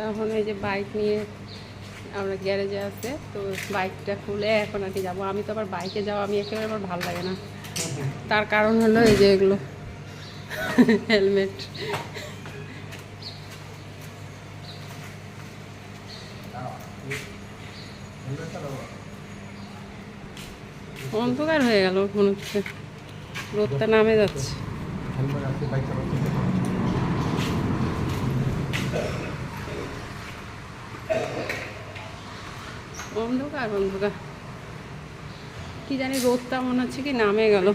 এখন এই যে বাইক নিয়ে আমরা গ্যারেজে আছে, তো বাইকটা খুলে এখন আর কি যাবো। আমি তো আবার বাইকে যাওয়া আমি একেবারে আমার ভালো লাগে না, তার কারণ হলো এই যে এগুলো হেলমেট। অন্ধকার হয়ে গেল মনে হচ্ছে, রোদটা নামে যাচ্ছে। অন্ধকার অন্ধকার, কি জানি রোদটা মনে হচ্ছে কি নামে গেল।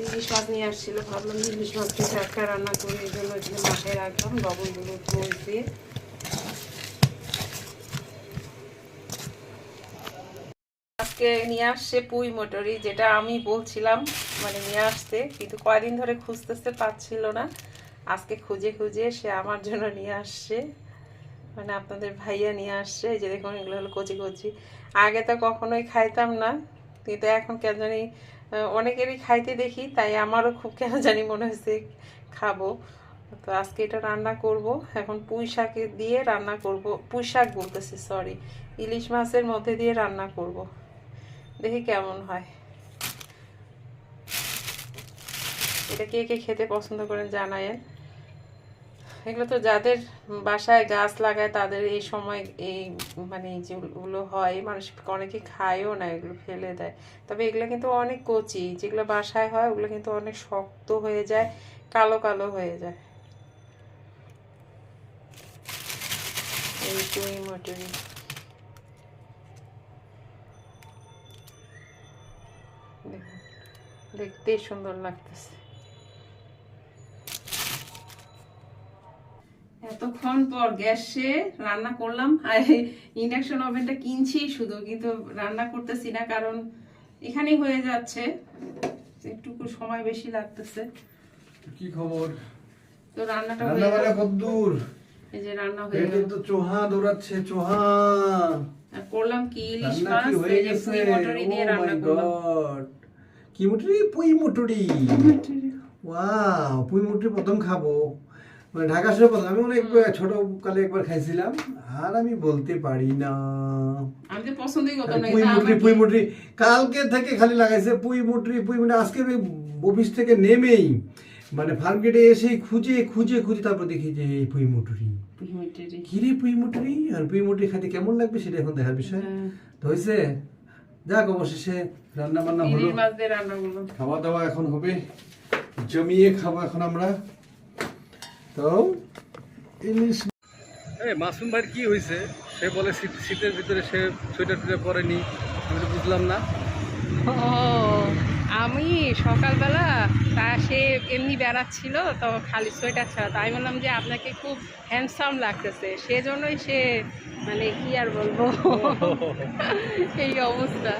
ইলিশ মাছ নিয়ে আসছিল, ভাবলাম ইলিশ মাছটা একটা রান্না করে, এই জন্য এখানে মাথায় রাখলাম লবণ হলুদ মরিচ দিয়ে। আজকে নিয়ে আসছে পুঁই মটরি, যেটা আমি বলছিলাম মানে নিয়ে আসতে, কিন্তু কয়দিন ধরে খুঁজতেছে পাচ্ছিল না। আজকে খুঁজে খুঁজে সে আমার জন্য নিয়ে আসছে, মানে আপনাদের ভাইয়া নিয়ে আসছে। এই যে দেখুন এগুলো হলো কচি কচি। আগে তো কখনোই খাইতাম না, কিন্তু এখন কেন জানি অনেকেরই খাইতে দেখি, তাই আমারও খুব কেন জানি মনে হয়েছে খাবো। তো আজকে এটা রান্না করব। এখন পুঁই শাক দিয়ে রান্না করব, পুঁই শাক বলতেছি সরি, ইলিশ মাছের মধ্যে দিয়ে রান্না করব, দেখি কেমন হয়। এটা কে কে খেতে পছন্দ করেন জানায়েন। এগুলো তো যাদের বাসায় গাছ লাগায় তাদের এই সময় এই মানে যেগুলো হয় মানুষ অনেকে খায়ও না, এগুলো ফেলে দেয়। তবে এগুলো কিন্তু অনেক কচি, যেগুলো বাসায় হয় ওগুলো কিন্তু অনেক শক্ত হয়ে যায়, কালো কালো হয়ে যায়। এই পুঁই মটরি দেখুন, দেখতেই সুন্দর লাগতেছে। এতক্ষণ পর গ্যাসে রান্না করলাম, আর ইন্ডাকশন ওভেনটা কিনছি শুধু, কিন্তু রান্না করতেছি না, কারণ এখানেই হয়ে যাচ্ছে, একটু সময় বেশি লাগতেছে। কি খবর? তো রান্নাটা রান্না বান্না কতদূর? এই যে রান্না হয়ে গেল। তো চোহা দৌড়াচ্ছে, চোহা। আর করলাম কি ইলিশ রান্না মাছ, কি হয়ে এই যে গেছে? পুঁই মটরি দিয়ে ও রান্না মাই করলাম। গড! কি মুটরি? পুঁই মুটরি। ওয়াও, পুঁই মুটরি প্রথম খাবো, মানে ঢাকা শহরে প্রথম। আমি অনেক ছোট কালে একবার খাইছিলাম, আর আমি বলতে পারি না। আমি তো পছন্দই করতাম না, পুঁই কিন্তু মুটরি, আমার পুঁই মুটরি কালকে থেকে খালি লাগাইছে পুঁই মুটরি, পুঁই মুটরি। আজকে আমি অফিস থেকে নেমেই মানে ফার্ম গেটে এসেই খুঁজে খুঁজে খুঁজে তারপর দেখি যে এই পুঁই মুটরি। কি রে পুঁই মুটরি? আর পুঁই মুটরি খেতে কেমন লাগবে সেটা এখন দেখার বিষয়। তো হয়েছে, যাক, অবশেষে রান্না বান্না হলো, মাছ দিয়ে রান্না করলাম। খাওয়া দাওয়া এখন হবে, জমিয়ে খাবো এখন আমরা। তো ইলিশ মাসুম ভাইয়ের কি হয়েছে? সে বলে শীতের ভিতরে সে সোয়েটার টুয়েটার পরেনি, আমি তো বুঝলাম না। ও, আমি সকালবেলা তা সে এমনি বেড়াচ্ছিল, তো খালি সোয়েটার ছাড়া, তাই বললাম যে আপনাকে খুব হ্যান্ডসাম লাগতেছে, সেজন্যই সে মানে কি আর বলবো এই অবস্থা।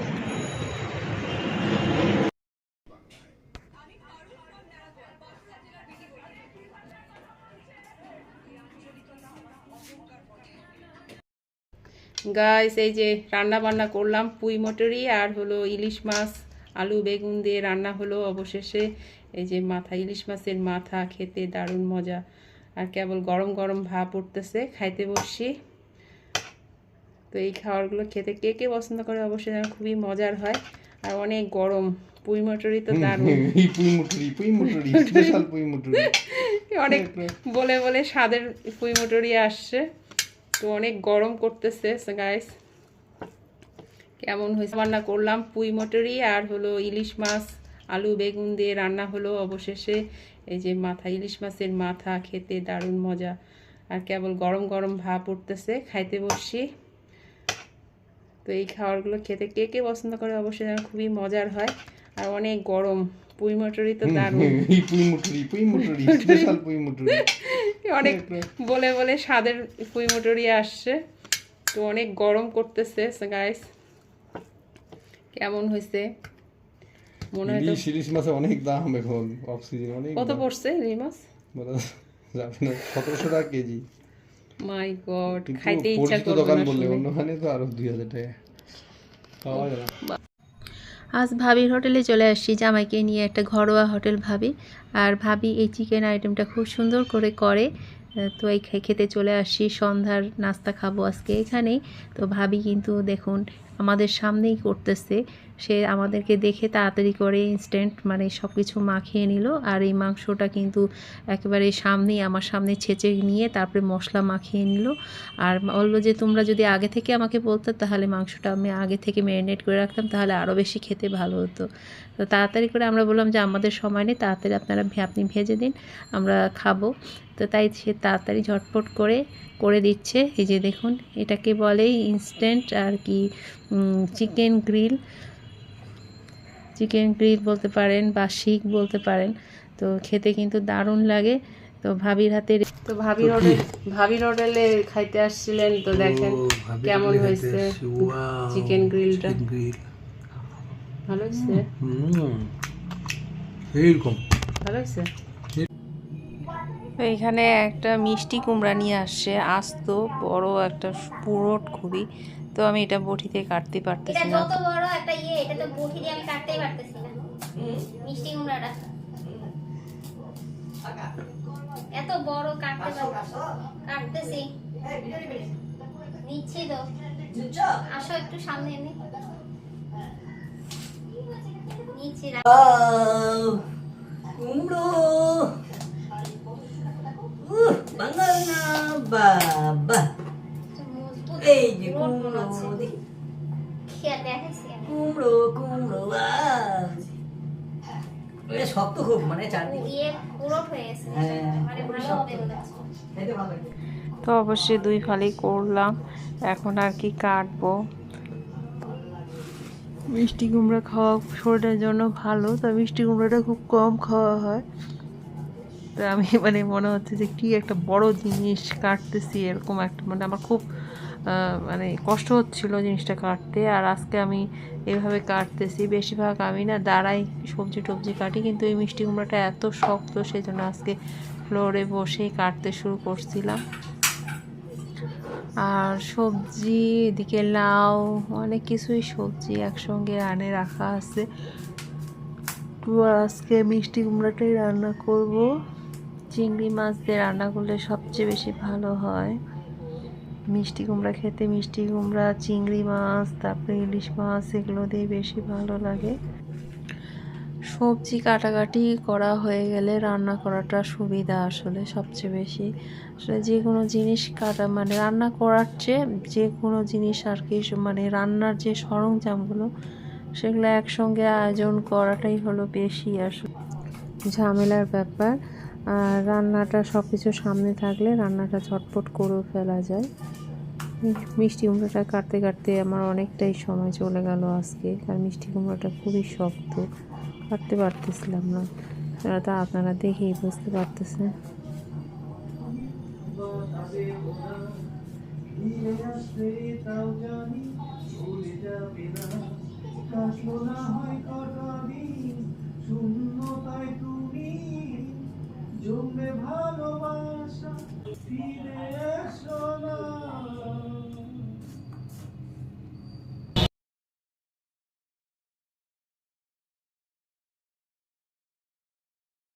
গাইস, এই যে রান্না বান্না করলাম, পুঁই মটরি আর হলো ইলিশ মাছ আলু বেগুন দিয়ে রান্না হলো অবশেষে। এই যে মাথা, ইলিশ মাছের মাথা, খেতে দারুণ মজা, আর কেবল গরম গরম ভাপ উঠতেছে, খাইতে বসছি। তো এই খাবারগুলো খেতে কে কে পছন্দ করে অবশ্যই জানান, খুবই মজার হয় আর অনেক গরম। পুঁই মটরি তো দারুণ, অনেক বলে বলে স্বাদের পুঁই মটরি আসছে, তো অনেক গরম করতেছে গাইস। কেমন হয়েছে রান্না করলাম, পুঁই মটরি আর হলো ইলিশ মাছ আলু বেগুন দিয়ে রান্না হলো অবশেষে। এই যে মাথা, ইলিশ মাছের মাথা, খেতে দারুণ মজা, আর কেবল গরম গরম ভাপ উঠতেছে, খাইতে বসছি। তো এই খাবারগুলো খেতে কে কে পছন্দ করে অবশ্যই জানান, খুবই মজার হয় আর অনেক গরম। পুঁই মটরি তো দারুণ, অনেক বলে বলে স্বাদের পুঁই মটরি আসছে। তো অনেক গরম করতেছে গাইস, কেমন হয়েছে মনে হয়? তো ইলিশ মাছে অনেক দাম এখন, অক্সিজেন অনেক। কত পড়ছে ইলিশ মাছ? বলা যাবে না, 1700 টাকা কেজি। মাই গড, খাইতে ইচ্ছা পরিচিত করবে দোকান না বললে, শুনে। অন্যখানে তো আরো 2000 টাকা পাওয়া যায় না। আজ ভাবির হোটেলে চলে আসছি জামাইকে নিয়ে, একটা ঘরোয়া হোটেল ভাবি। আর ভাবি এই চিকেন আইটেমটা খুব সুন্দর করে। তো এই খেতে চলে আসছি, সন্ধ্যার নাস্তা খাবো আজকে এখানেই। তো ভাবি কিন্তু দেখুন আমাদের সামনেই করতেছে, সে আমাদেরকে দেখে তাড়াতাড়ি করে ইনস্ট্যান্ট মানে সব কিছু মাখিয়ে নিল। আর এই মাংসটা কিন্তু একেবারে সামনেই, আমার সামনে ছেঁচে নিয়ে তারপরে মশলা মাখিয়ে নিল। আর বললো যে তোমরা যদি আগে থেকে আমাকে বলতে তাহলে মাংসটা আমি আগে থেকে ম্যারিনেট করে রাখতাম, তাহলে আরও বেশি খেতে ভালো হতো। তো তাড়াতাড়ি করে আমরা বললাম যে আমাদের সময় নেই, তাড়াতাড়ি আপনি ভেজে দিন, আমরা খাবো। তো তাই সে তাড়াতাড়ি ঝটপট করে দিচ্ছে। এই যে দেখুন, এটাকে বলে ইনস্ট্যান্ট আর কি চিকেন গ্রিল বলতে পারেন বা শিক বলতে পারেন। তো খেতে কিন্তু দারুণ লাগে। তো ভাবির হাতে, তো ভাবির হোটেলে খাইতে আসছিলেন, তো দেখেন কেমন হয়েছে চিকেন গ্রিলটা। ভালো হয়েছে, এইরকম ভালো হয়েছে। এইখানে একটা মিষ্টি কুমড়া নিয়ে আসছে, আস্ত বড় একটা পুরোট খুবই। তো আমি এটা বটিতে কাটতে পারতেছি না। যত বড় একটা এটা তো বটি দিয়ে আমি কাটতেই পারতেছি না। মিষ্টি কুমড়াটা এত বড় কাটতেছি, নিচ্ছি তো। আসো একটু সামনে এনে নিচ্ছি। কুমড়ো বাঙাল না বাবা, এই যে কুমড়ো, খেয়ে দেখাইছি কুমড়ো শক্ত খুব, মানে চারদিকে দিয়ে পুরোট হয়ে গেছে, মানে ভালো হবে মনে হচ্ছে। খেতে ভালো লাগে। তো অবশ্যই 2 ফালি করলাম, এখন আর কি কাটবো। মিষ্টি কুমড়া খাওয়া শরীরের জন্য ভালো, তো মিষ্টি কুমড়াটা খুব কম খাওয়া হয়। তো আমি মানে মনে হচ্ছে যে কি একটা বড় জিনিস কাটতেছি, এরকম একটা মানে আমার খুব মানে কষ্ট হচ্ছিল জিনিসটা কাটতে। আর আজকে আমি এভাবে কাটতেছি, বেশিরভাগ আমি না দাঁড়াই সবজি টবজি কাটি, কিন্তু এই মিষ্টি কুমড়াটা এত শক্ত, সেই জন্য আজকে ফ্লোরে বসেই কাটতে শুরু করছিলাম। আর সবজি এদিকে লাউ, অনেক কিছুই সবজি একসঙ্গে রান্না রাখা আছে। তো আজকে মিষ্টি কুমড়াটাই রান্না করব। চিংড়ি মাছ দিয়ে রান্না করলে সবচেয়ে বেশি ভালো হয় মিষ্টি কুমড়া খেতে। মিষ্টি কুমড়া, চিংড়ি মাছ, তারপরে ইলিশ মাছ, এগুলো দিয়ে বেশি ভালো লাগে। সবজি কাটাকাটি করা হয়ে গেলে রান্না করাটা সুবিধা আসলে সবচেয়ে বেশি। আসলে যে কোনো জিনিস কাটা মানে রান্না করার চেয়ে যে কোনো জিনিস আর কি, মানে রান্নার যে সরঞ্জামগুলো সেগুলো একসঙ্গে আয়োজন করাটাই হলো বেশি আসলে ঝামেলার ব্যাপার। আর রান্নাটা সব কিছু সামনে থাকলে রান্নাটা ঝটপট করেও ফেলা যায়। মিষ্টি কুমড়োটা কাটতে কাটতে আমার অনেকটাই সময় চলে গেল আজকে, কারণ মিষ্টি কুমড়োটা খুবই শক্ত, কাটতে পারতেছিলাম না। সেটা তো আপনারা দেখেই বুঝতে পারতেছেন।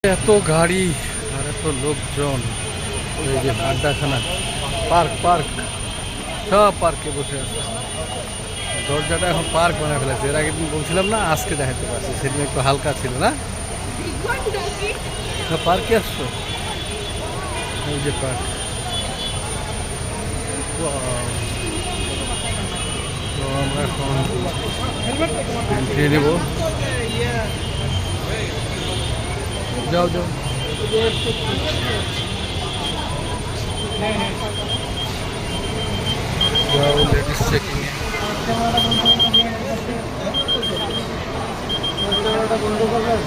এত গাড়ি আর এত লোকজন, এই যে আড্ডাখানা, পার্ক সব পার্কে বসে আছে। দরজাটা এখন পার্ক বানায় ফেলেছে। এর আগের দিন বলছিলাম না, আজকে দেখাতে পারছি, সেদিন একটু হালকা ছিল না। পার্কে আসছো, এই যে পার্ক। তো আমরা এখন এন্ট্রি নেব। যাও লেডিস চেকিং। কোনো রকমের